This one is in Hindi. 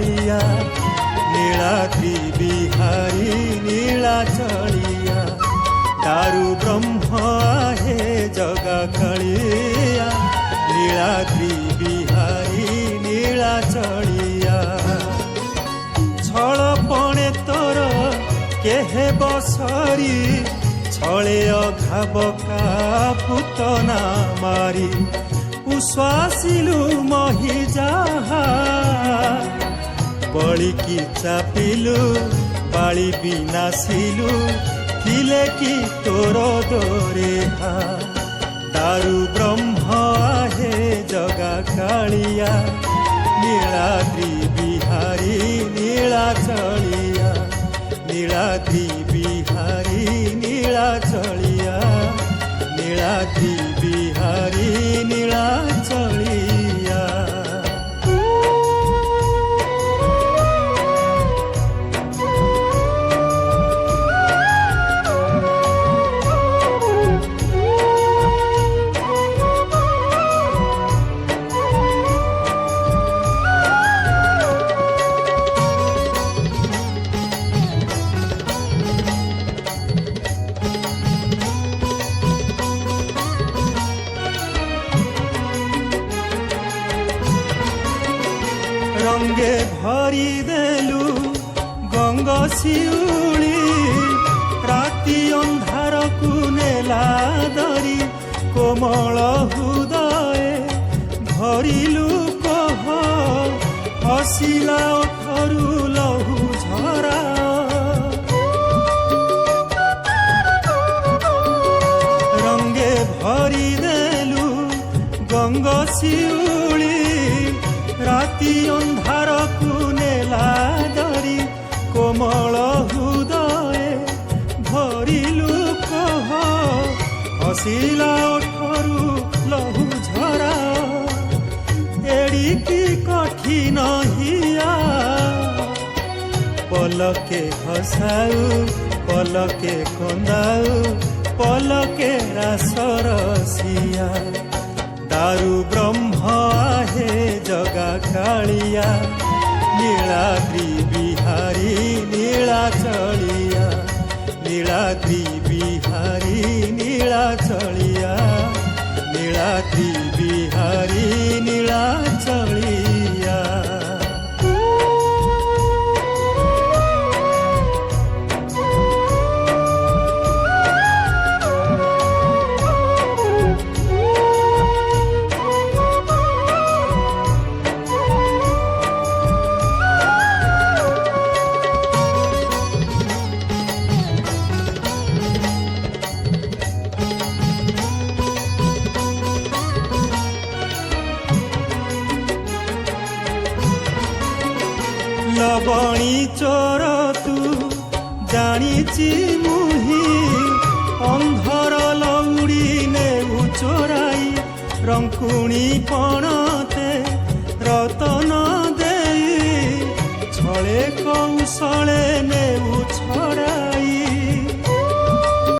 कालिया नीलाद्रि बिहारी नीलाचलिया दारु ब्रह्म हे जगा कालिया नीलाद्रि बिहारी नीलाचलिया छलपणे तोर केहे बसरी छले अघाबका पुतना मारी उश्वासिलु मही जाहा बलिकी चापिलु बाली बिनासिलु थिले कि तोर दोरेहा दारु ब्रह्म हे जगा कालिया नीलाद्रि बिहारी नीलाचलिया नीलाद्रि बिहारी नीलाचलिया नीलाद्रि बिहारी नीलाचलिया रंगे भरी देलु गंगा शिउली राति अंधार को नेला दरी कोमल हृदय भरिलु कह हसिला ओठरू लहु झरा रंगे भरी देलु गंगा शिउली राति अंधार को नेला दरी कोमल हृदय भरिलु कह हसिला ओठरू लहु झरा एड़िकी कठिन हिया पलके हसाऊ पलके कंदाऊ पलके रासरसिया दारु ब्रह्म हे जगा कालिया नीलाद्रि बिहारी नीलाचलिया नीलाद्रि बिहारी नीलाचलिया नीलाद्रि बिहारी नीलाचलिया लबणी चोर तू जानिची मुही अंधर लौड़ी ने चोराई रंकुणी पणते रतन देई छले कौशले ने